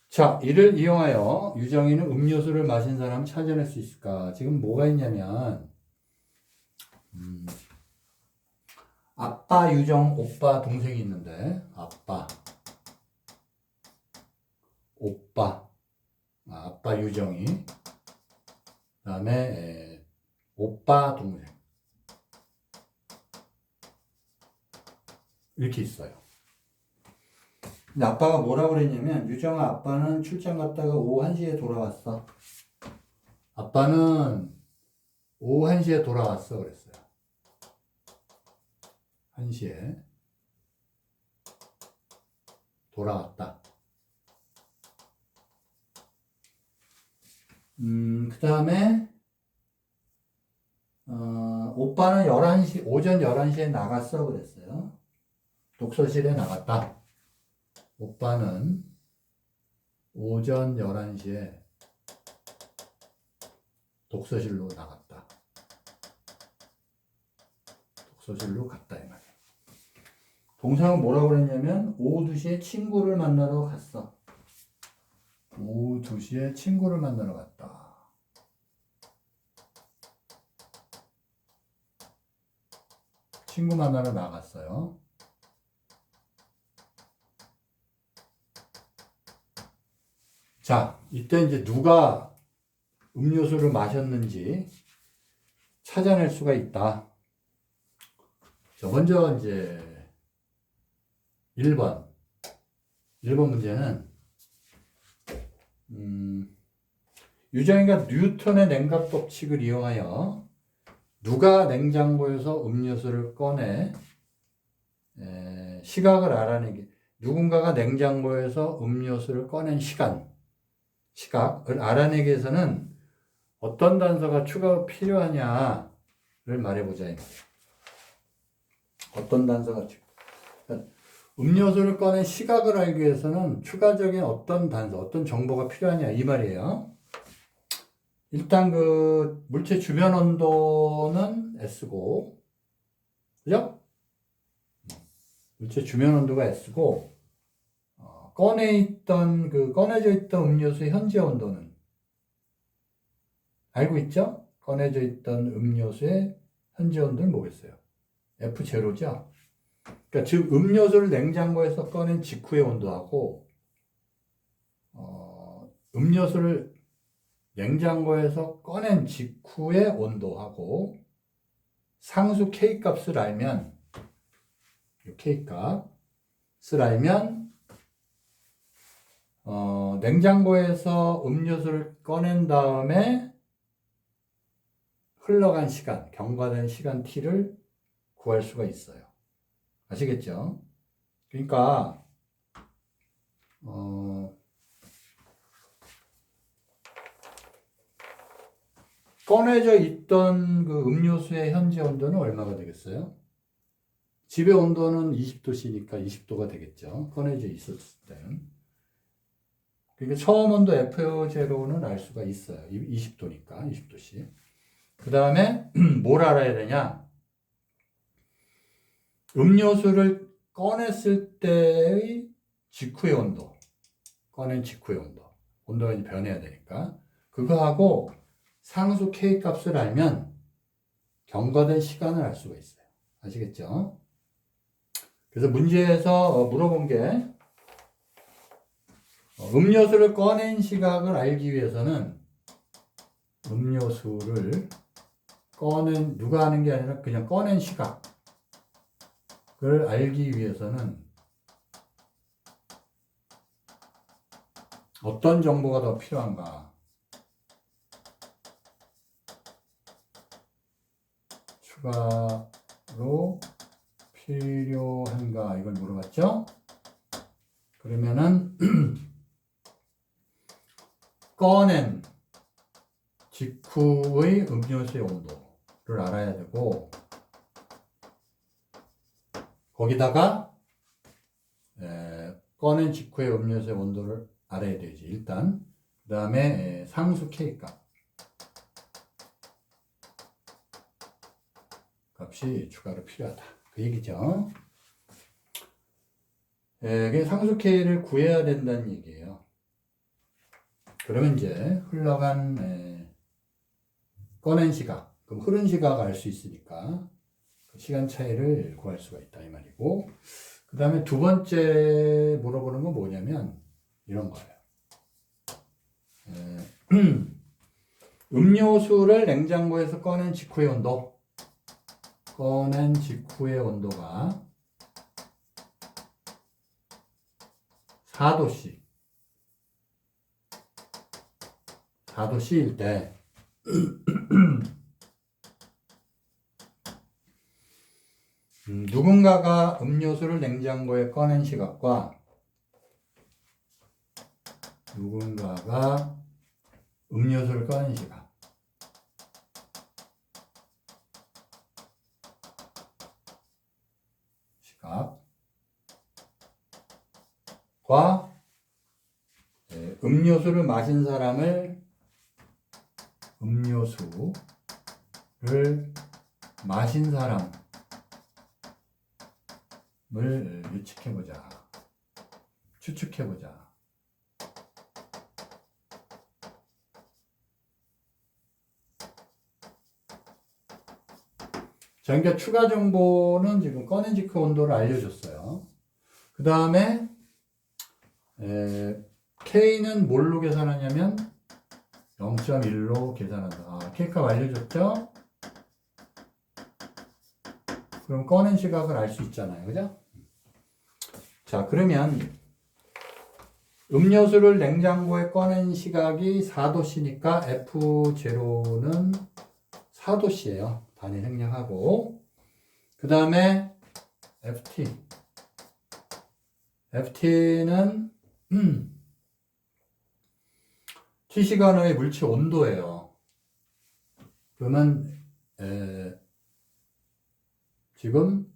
자, 이를 이용하여 유정이는 음료수를 마신 사람을 찾아낼 수 있을까? 지금 뭐가 있냐면 아빠 유정, 오빠 동생이 있는데 아빠, 오빠, 아빠 유정이 그 다음에 오빠 동생 이렇게 있어요. 근데 아빠가 뭐라고 그랬냐면 유정아 아빠는 출장 갔다가 오후 1시에 돌아왔어. 아빠는 오후 1시에 돌아왔어 그랬어요. 1시에 돌아왔다. 그 다음에 오빠는 11시, 오전 11시에 나갔어 그랬어요. 독서실에 나갔다. 오빠는 오전 11시에 독서실로 나갔다. 독서실로 갔다 이 말이에요. 동생은 뭐라고 그랬냐면 오후 2시에 친구를 만나러 갔어. 오후 2시에 친구를 만나러 갔다. 친구 만나러 나갔어요. 자, 이때 이제 누가 음료수를 마셨는지 찾아낼 수가 있다. 자, 먼저 이제 1번 문제는 유정이가 뉴턴의 냉각 법칙을 이용하여 누가 냉장고에서 음료수를 꺼내 시각을 알아내기, 누군가가 냉장고에서 음료수를 꺼낸 시각을 알아내기 위해서는 어떤 단서가 추가로 필요하냐를 말해보자. 어떤 단서가 음료수를 꺼낸 시각을 알기 위해서는 추가적인 어떤 단서, 어떤 정보가 필요하냐 이 말이에요. 일단 그 물체 주변 온도는 S고, 그죠? 물체 주변 온도가 S고, 꺼내져 있던 음료수의 현재 온도는 알고 있죠? 꺼내져 있던 음료수의 현재 온도는 뭐겠어요? F0죠? 그러니까 즉 음료수를 냉장고에서 꺼낸 직후의 온도하고 음료수를 냉장고에서 꺼낸 직후의 온도하고 상수 K 값을 알면 K 값을 알면 냉장고에서 음료수를 꺼낸 다음에 흘러간 시간, 경과된 시간 T를 구할 수가 있어요. 아시겠죠? 그러니까 꺼내져 있던 그 음료수의 현재 온도는 얼마가 되겠어요? 집의 온도는 20도씨니까 20도가 되겠죠. 꺼내져 있었을 때는. 그러니까 처음 온도 F0는 알 수가 있어요. 20도니까 20도씨. 그 다음에 뭘 알아야 되냐? 음료수를 꺼냈을 때의 직후의 온도, 꺼낸 직후의 온도, 온도가 이제 변해야 되니까 그거하고 상수 K 값을 알면 경과된 시간을 알 수가 있어요. 아시겠죠? 그래서 문제에서 물어본 게 음료수를 꺼낸 시각을 알기 위해서는 음료수를 누가 하는 게 아니라 그냥 꺼낸 시각을 알기 위해서는 어떤 정보가 더 필요한가? 추가로 필요한가? 이걸 물어봤죠? 그러면은 꺼낸 직후의 음료수의 온도 알아야 되고, 거기다가 꺼낸 직후의 음료수의 온도를 알아야 되지. 일단 그 다음에 상수 K값 값이 추가로 필요하다. 그 얘기죠. 상수 K를 구해야 된다는 얘기예요. 그러면 이제 흘러간 꺼낸 시각, 그럼 흐른 시각 알 수 있으니까 그 시간 차이를 구할 수가 있다 이 말이고, 그 다음에 두 번째 물어보는 건 뭐냐면 이런 거예요. 음료수를 냉장고에서 꺼낸 직후의 온도, 꺼낸 직후의 온도가 4도씨일 때 누군가가 음료수를 냉장고에 꺼낸 시각과 누군가가 음료수를 꺼낸 시각과 음료수를 마신 사람을 마신 사람을 추측해보자. 자, 그러니까 추가 정보는 지금 꺼낸 직후 온도를 알려줬어요. 그 다음에 K는 뭘로 계산하냐면 0.1로 계산한다. K값 알려줬죠? 그럼 꺼낸 시각을 알 수 있잖아요. 그죠? 자, 그러면 음료수를 냉장고에 꺼낸 시각이 4도씨니까 F0는 4도씨예요. 단위 생략하고, 그 다음에 FT는 T시간의 물체 온도예요. 그러면 지금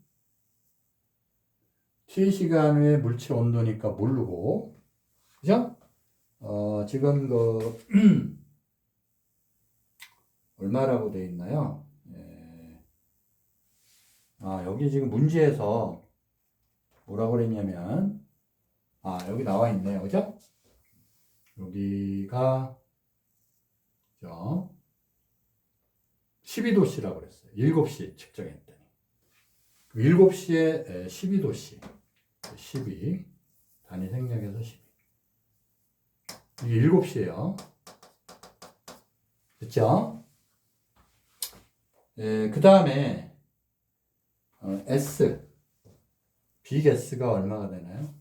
T시간의 물체 온도니까 모르고, 그죠? 지금 얼마라고 되어 있나요? 여기 지금 문제에서 뭐라고 그랬냐면, 여기 나와 있네요. 그죠? 여기가 12도씨라고 그랬어요. 7시 측정했더니. 7시에 12도씨. 12. 단위 생략해서 12. 이게 7시예요. 됐죠? 그 다음에 S. B가스가 얼마가 되나요?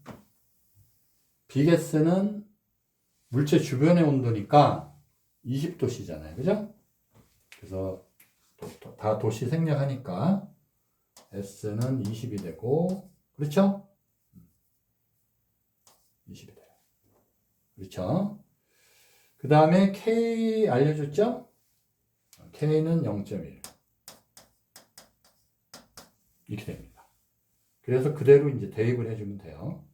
B가스는 물체 주변의 온도니까 20도씨잖아요. 그죠? 그래서 다 도시 생략하니까 S는 20이 되고, 그렇죠? 20이 돼요. 그렇죠? 그 다음에 K 알려줬죠? K는 0.1 이렇게 됩니다. 그래서 그대로 이제 대입을 해주면 돼요.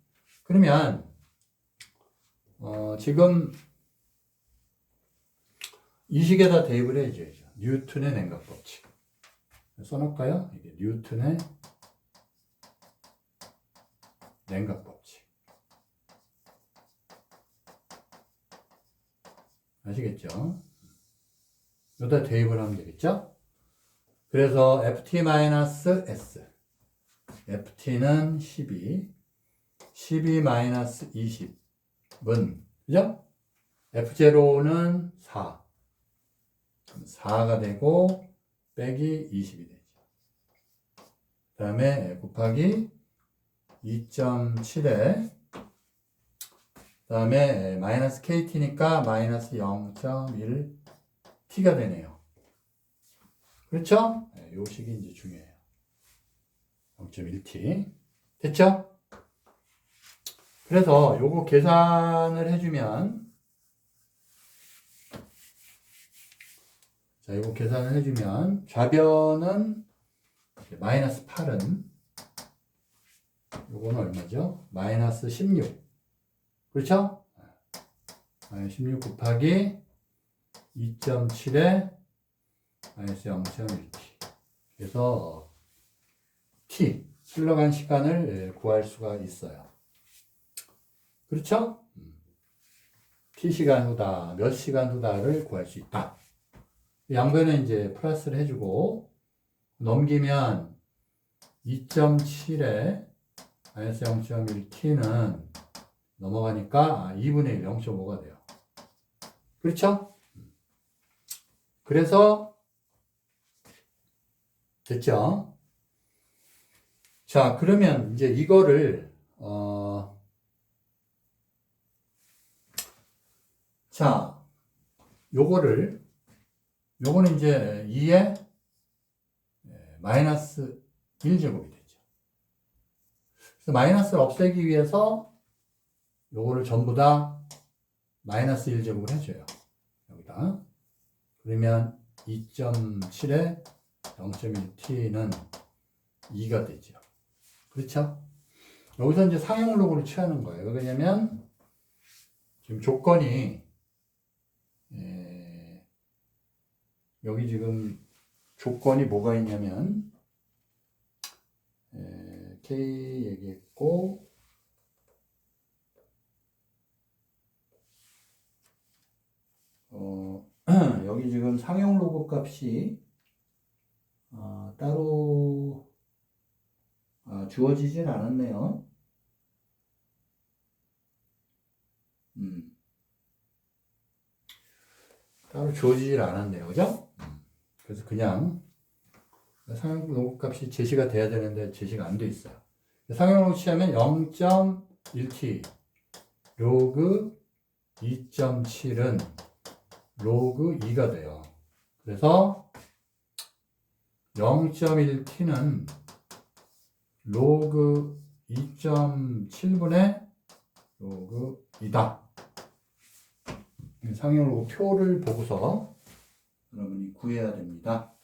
그러면 지금 이 식에다 대입을 해줘야죠. 뉴턴의 냉각 법칙. 써놓을까요? 이게 뉴턴의 냉각 법칙. 아시겠죠? 여기다 대입을 하면 되겠죠? 그래서 FT-S. FT는 12. 12-20은, 그죠? F0는 4. 4가 되고, 빼기 20이 되죠. 그 다음에 곱하기 2.7에, 그 다음에 마이너스 KT니까 마이너스 0.1T가 되네요. 그렇죠? 요 식이 이제 중요해요. 0.1T. 됐죠? 그래서 요거 계산을 해주면, 자, 자, 이거 계산을 해주면 좌변은 마이너스 8은 요거는 얼마죠? 마이너스 16. 그렇죠? 마이너스 16 곱하기 2.7에 마이너스 0.1t. 그래서 t 흘러간 시간을 구할 수가 있어요. 그렇죠? t시간 후다, 몇 시간 후다를 구할 수 있다. 양변에 이제 플러스를 해주고 넘기면 2.7에 마이너스 0.1t는 넘어가니까 2분의 1, 0.5가 돼요. 그렇죠? 그래서 됐죠? 자, 그러면 이제 이거를 자, 요거는 이제 2에 마이너스 1제곱이 되죠. 그래서 마이너스를 없애기 위해서 요거를 전부 다 마이너스 1제곱을 해줘요. 여기다. 그러면 2.7에 0.1t는 2가 되죠. 그렇죠? 여기서 이제 상용로그를 취하는 거예요. 왜냐면 지금 조건이 여기 지금 조건이 뭐가 있냐면 K 얘기했고 여기 지금 상용 로그 값이 따로 주어지진 않았네요. 따로 주어지질 않았네요. 그죠? 그래서 그냥 상용 로그 값이 제시가 돼야 되는데 제시가 안 돼 있어요. 상용 로그 취하면 0.1t 로그 2.7은 로그 2가 돼요. 그래서 0.1t는 로그 2.7분의 로그 2다. 상용 로그 표를 보고서 여러분이 구해야 됩니다.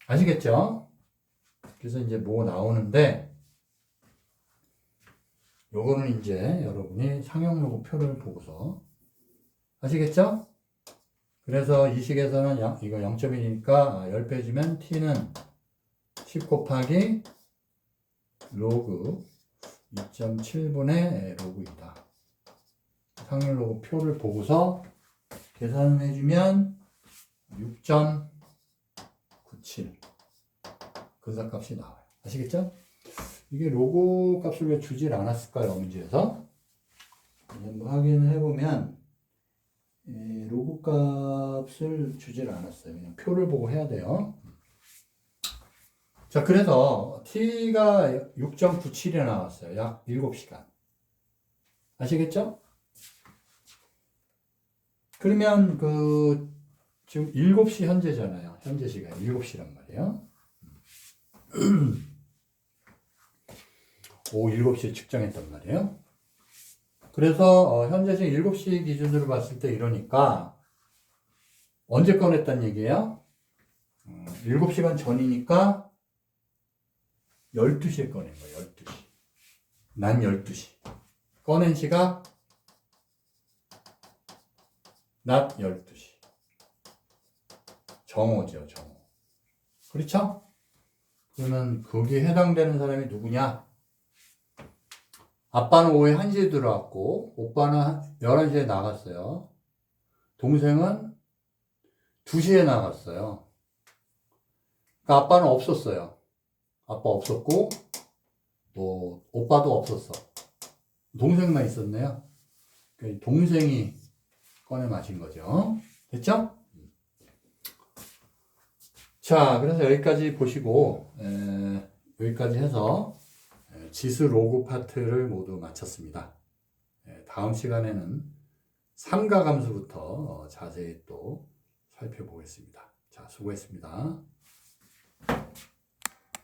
아시겠죠? 그래서 이제 뭐 나오는데 요거는 이제 여러분이 상용 로그 표를 보고서 아시겠죠? 그래서 이 식에서는 이거 0.1이니까 10 빼주면 t는 10 곱하기 로그 2.7분의 로그 2다. 상용 로그 표를 보고서 계산을 해주면 6.97 근사값이 나와요. 아시겠죠? 이게 로그 값을 왜 주질 않았을까요? 문제에서 한번 확인을 해보면 로그 값을 주질 않았어요. 그냥 표를 보고 해야 돼요. 자, 그래서 t가 6.97이 나왔어요. 약 7시간. 아시겠죠? 그러면 지금 7시 현재잖아요. 현재 시간 7시란 말이에요. 오후 7시에 측정했단 말이에요. 그래서 현재 시간 7시 기준으로 봤을 때 이러니까 언제 꺼냈단 얘기예요? 7시간 전이니까 12시에 꺼낸 거예요. 12시. 난 12시. 꺼낸 시각 낮 12시. 정오죠, 정오. 그렇죠? 그러면 거기에 해당되는 사람이 누구냐? 아빠는 오후에 1시에 들어왔고 오빠는 11시에 나갔어요. 동생은 2시에 나갔어요. 그러니까 아빠는 없었어요. 아빠 없었고 또 오빠도 없었어. 동생만 있었네요. 그러니까 동생이 꺼내 마신 거죠. 됐죠? 자, 그래서 여기까지 보시고 여기까지 해서 지수 로그 파트를 모두 마쳤습니다. 다음 시간에는 삼가함수부터 자세히 또 살펴보겠습니다. 자, 수고했습니다.